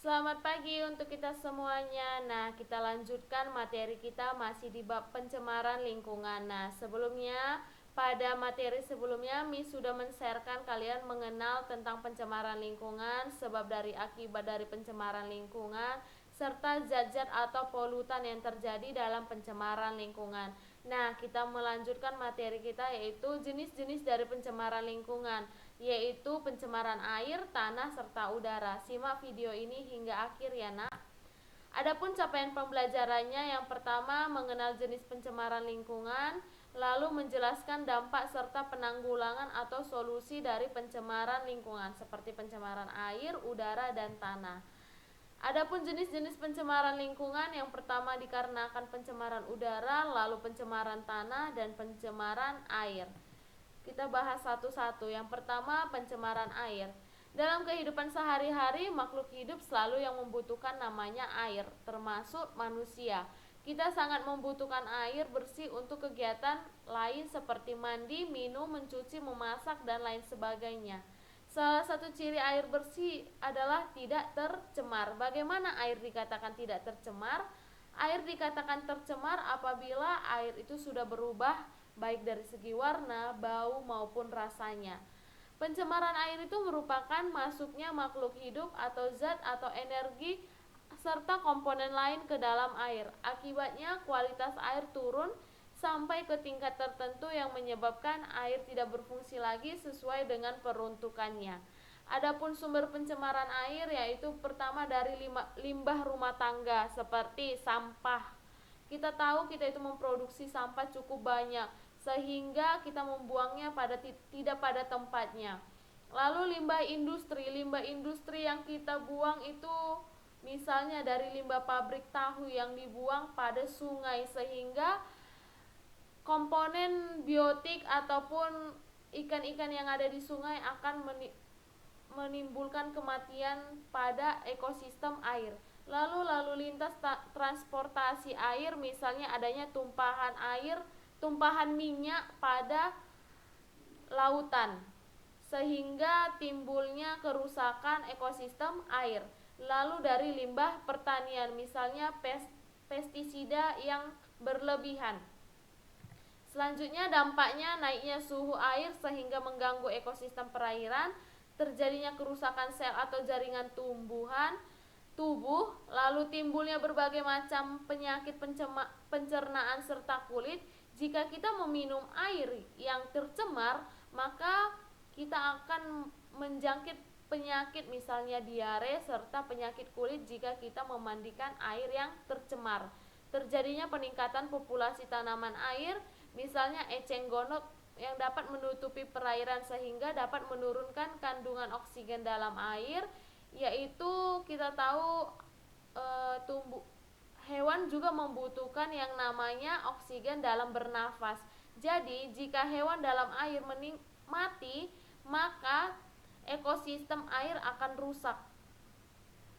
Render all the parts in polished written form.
Selamat pagi untuk kita semuanya. Nah, kita lanjutkan materi kita masih di bab pencemaran lingkungan. Nah, sebelumnya pada materi sebelumnya Mi sudah men-sharekan kalian mengenal tentang pencemaran lingkungan, sebab dari akibat dari pencemaran lingkungan, serta zat-zat atau polutan yang terjadi dalam pencemaran lingkungan. Nah, kita melanjutkan materi kita yaitu jenis-jenis dari pencemaran lingkungan, yaitu pencemaran air, tanah, serta udara. Simak video ini hingga akhir ya nak. Adapun capaian pembelajarannya, yang pertama mengenal jenis pencemaran lingkungan, lalu menjelaskan dampak serta penanggulangan atau solusi dari pencemaran lingkungan seperti pencemaran air, udara, dan tanah. Adapun jenis-jenis pencemaran lingkungan, yang pertama dikarenakan pencemaran udara, lalu pencemaran tanah, dan pencemaran air. Kita bahas satu-satu. Yang pertama, pencemaran air. Dalam kehidupan sehari-hari, makhluk hidup selalu yang membutuhkan namanya air, termasuk manusia. Kita sangat membutuhkan air bersih untuk kegiatan lain seperti mandi, minum, mencuci, memasak, dan lain sebagainya. Salah satu ciri air bersih adalah tidak tercemar. Bagaimana air dikatakan tidak tercemar? Air dikatakan tercemar apabila air itu sudah berubah baik dari segi warna, bau, maupun rasanya. Pencemaran air itu merupakan masuknya makhluk hidup atau zat atau energi serta komponen lain ke dalam air. Akibatnya kualitas air turun sampai ke tingkat tertentu yang menyebabkan air tidak berfungsi lagi sesuai dengan peruntukannya. Adapun sumber pencemaran air yaitu pertama dari limbah rumah tangga seperti sampah. Kita tahu kita itu memproduksi sampah cukup banyak sehingga kita membuangnya tidak pada tempatnya. Lalu limbah industri yang kita buang itu misalnya dari limbah pabrik tahu yang dibuang pada sungai, sehingga komponen biotik ataupun ikan-ikan yang ada di sungai akan menimbulkan kematian pada ekosistem air. Lalu lintas transportasi air, misalnya adanya tumpahan minyak pada lautan sehingga timbulnya kerusakan ekosistem air. Lalu dari limbah pertanian, misalnya pestisida yang berlebihan. Selanjutnya dampaknya naiknya suhu air sehingga mengganggu ekosistem perairan, terjadinya kerusakan sel atau jaringan tubuh, lalu timbulnya berbagai macam penyakit pencernaan serta kulit. Jika kita meminum air yang tercemar, maka kita akan menjangkit penyakit misalnya diare serta penyakit kulit jika kita memandikan air yang tercemar. Terjadinya peningkatan populasi tanaman air, misalnya eceng gondok yang dapat menutupi perairan sehingga dapat menurunkan kandungan oksigen dalam air, yaitu kita tahu hewan juga membutuhkan yang namanya oksigen dalam bernafas. Jadi jika hewan dalam air mati, maka ekosistem air akan rusak.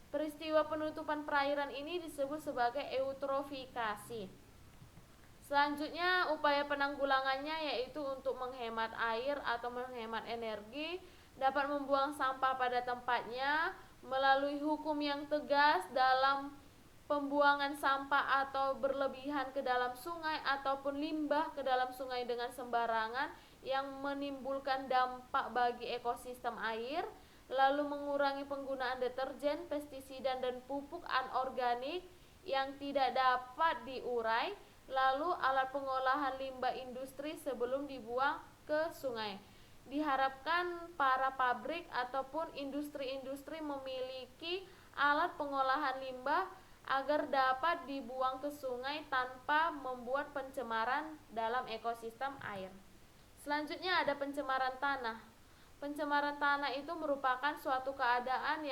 Peristiwa penutupan perairan ini disebut sebagai eutrofikasi. Selanjutnya upaya penanggulangannya yaitu untuk menghemat air atau menghemat energi, dapat membuang sampah pada tempatnya melalui hukum yang tegas dalam pembuangan sampah atau berlebihan ke dalam sungai ataupun limbah ke dalam sungai dengan sembarangan yang menimbulkan dampak bagi ekosistem air. Lalu mengurangi penggunaan deterjen, pestisida, dan pupuk anorganik yang tidak dapat diurai. Lalu alat pengolahan limbah industri sebelum dibuang ke sungai. Diharapkan para pabrik ataupun industri-industri memiliki alat pengolahan limbah agar dapat dibuang ke sungai tanpa membuat pencemaran dalam ekosistem air. Selanjutnya ada pencemaran tanah. Pencemaran tanah itu merupakan suatu keadaan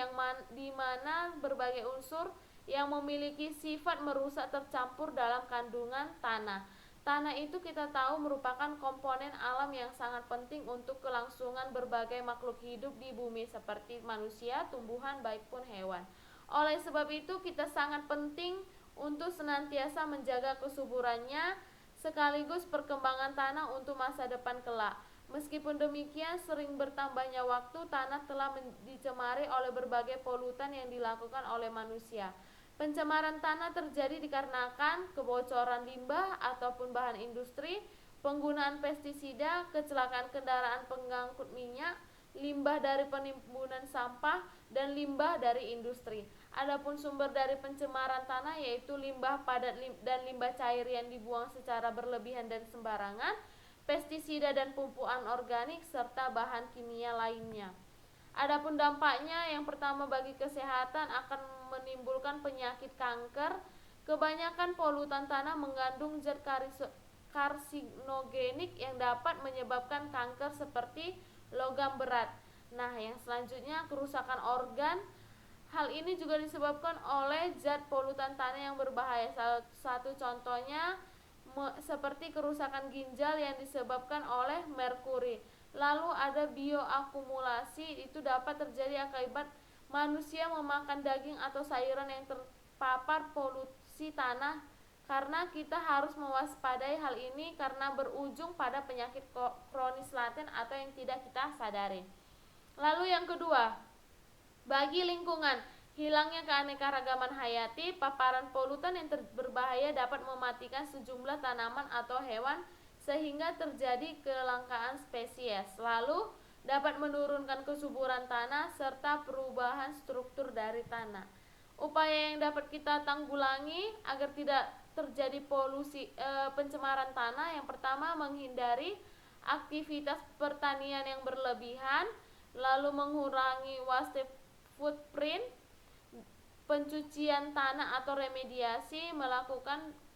di mana berbagai unsur yang memiliki sifat merusak tercampur dalam kandungan tanah. Tanah itu kita tahu merupakan komponen alam yang sangat penting untuk kelangsungan berbagai makhluk hidup di bumi seperti manusia, tumbuhan, baik pun hewan. Oleh sebab itu kita sangat penting untuk senantiasa menjaga kesuburannya sekaligus perkembangan tanah untuk masa depan kelak. Meskipun demikian, sering bertambahnya waktu, tanah telah dicemari oleh berbagai polutan yang dilakukan oleh manusia. Pencemaran tanah terjadi dikarenakan kebocoran limbah ataupun bahan industri, penggunaan pestisida, kecelakaan kendaraan pengangkut minyak, limbah dari penimbunan sampah, dan limbah dari industri. Adapun sumber dari pencemaran tanah yaitu limbah padat dan limbah cair yang dibuang secara berlebihan dan sembarangan, pestisida dan pupuk organik, serta bahan kimia lainnya. Adapun dampaknya, yang pertama bagi kesehatan akan menimbulkan penyakit kanker. Kebanyakan polutan tanah mengandung zat karsinogenik yang dapat menyebabkan kanker seperti logam berat. Nah, yang selanjutnya kerusakan organ. Hal ini juga disebabkan oleh zat polutan tanah yang berbahaya. Salah satu contohnya seperti kerusakan ginjal yang disebabkan oleh merkuri. Lalu ada bioakumulasi, itu dapat terjadi akibat manusia memakan daging atau sayuran yang terpapar polusi tanah. Karena kita harus mewaspadai hal ini karena berujung pada penyakit kronis laten atau yang tidak kita sadari. Lalu yang kedua, bagi lingkungan, hilangnya keanekaragaman hayati. Paparan polutan yang berbahaya dapat mematikan sejumlah tanaman atau hewan sehingga terjadi kelangkaan spesies. Lalu dapat menurunkan kesuburan tanah serta perubahan struktur dari tanah. Upaya yang dapat kita tanggulangi agar tidak terjadi pencemaran tanah, yang pertama menghindari aktivitas pertanian yang berlebihan, lalu mengurangi waste footprint, pencucian tanah atau remediasi,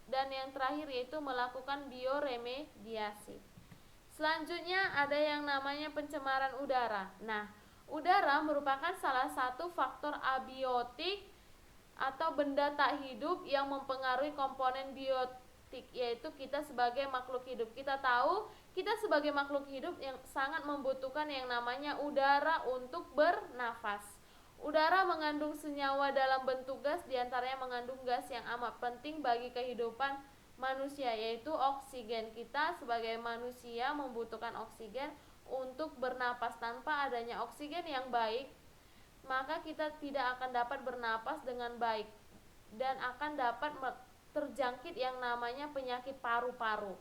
dan yang terakhir yaitu melakukan bioremediasi. Selanjutnya ada yang namanya pencemaran udara. Nah, udara merupakan salah satu faktor abiotik atau benda tak hidup yang mempengaruhi komponen biotik, yaitu kita sebagai makhluk hidup. Kita tahu kita sebagai makhluk hidup yang sangat membutuhkan yang namanya udara untuk bernafas. Udara mengandung senyawa dalam bentuk gas, diantaranya mengandung gas yang amat penting bagi kehidupan manusia, yaitu oksigen. Kita sebagai manusia membutuhkan oksigen untuk bernapas. Tanpa adanya oksigen yang baik, maka kita tidak akan dapat bernapas dengan baik dan akan dapat terjangkit yang namanya penyakit paru-paru.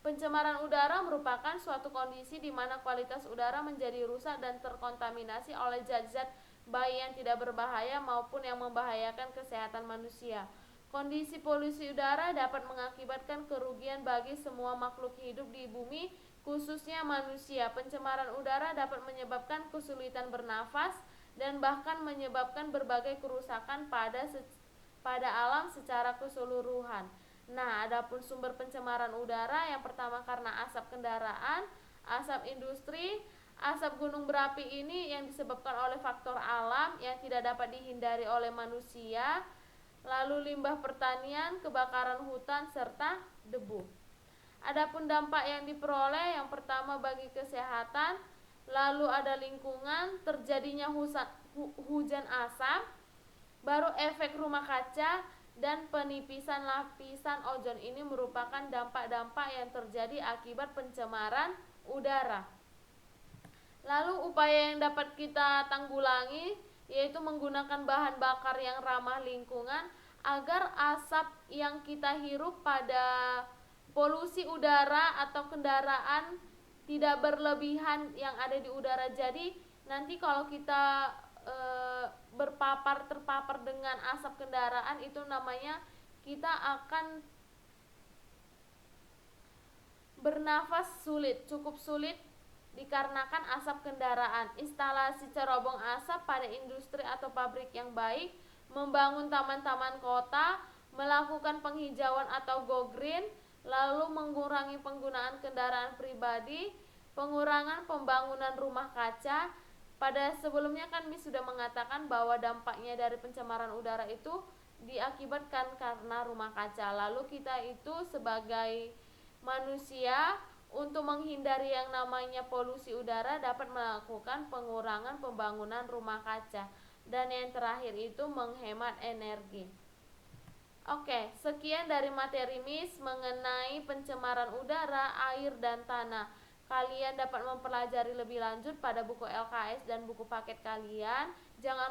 Pencemaran udara merupakan suatu kondisi di mana kualitas udara menjadi rusak dan terkontaminasi oleh zat-zat baik yang tidak berbahaya maupun yang membahayakan kesehatan manusia. Kondisi polusi udara dapat mengakibatkan kerugian bagi semua makhluk hidup di bumi, khususnya manusia. Pencemaran udara dapat menyebabkan kesulitan bernafas dan bahkan menyebabkan berbagai kerusakan pada alam secara keseluruhan. Nah, adapun sumber pencemaran udara, yang pertama karena asap kendaraan, asap industri, asap gunung berapi ini yang disebabkan oleh faktor alam yang tidak dapat dihindari oleh manusia, lalu limbah pertanian, kebakaran hutan, serta debu. Adapun dampak yang diperoleh, yang pertama bagi kesehatan, lalu ada lingkungan, terjadinya hujan asap, baru efek rumah kaca, dan penipisan lapisan ozon. Ini merupakan dampak-dampak yang terjadi akibat pencemaran udara. Lalu upaya yang dapat kita tanggulangi yaitu menggunakan bahan bakar yang ramah lingkungan agar asap yang kita hirup pada polusi udara atau kendaraan tidak berlebihan yang ada di udara. Jadi nanti kalau kita terpapar dengan asap kendaraan, itu namanya kita akan bernafas cukup sulit dikarenakan asap kendaraan. Instalasi cerobong asap pada industri atau pabrik yang baik, membangun taman-taman kota, melakukan penghijauan atau go green, lalu mengurangi penggunaan kendaraan pribadi, pengurangan pembangunan rumah kaca. Pada sebelumnya kan Miss sudah mengatakan bahwa dampaknya dari pencemaran udara itu diakibatkan karena rumah kaca. Lalu kita itu sebagai manusia untuk menghindari yang namanya polusi udara dapat melakukan pengurangan pembangunan rumah kaca. Dan yang terakhir itu menghemat energi. Oke, sekian dari materi Miss mengenai pencemaran udara, air, dan tanah. Kalian dapat mempelajari lebih lanjut pada buku LKS dan buku paket kalian. Jangan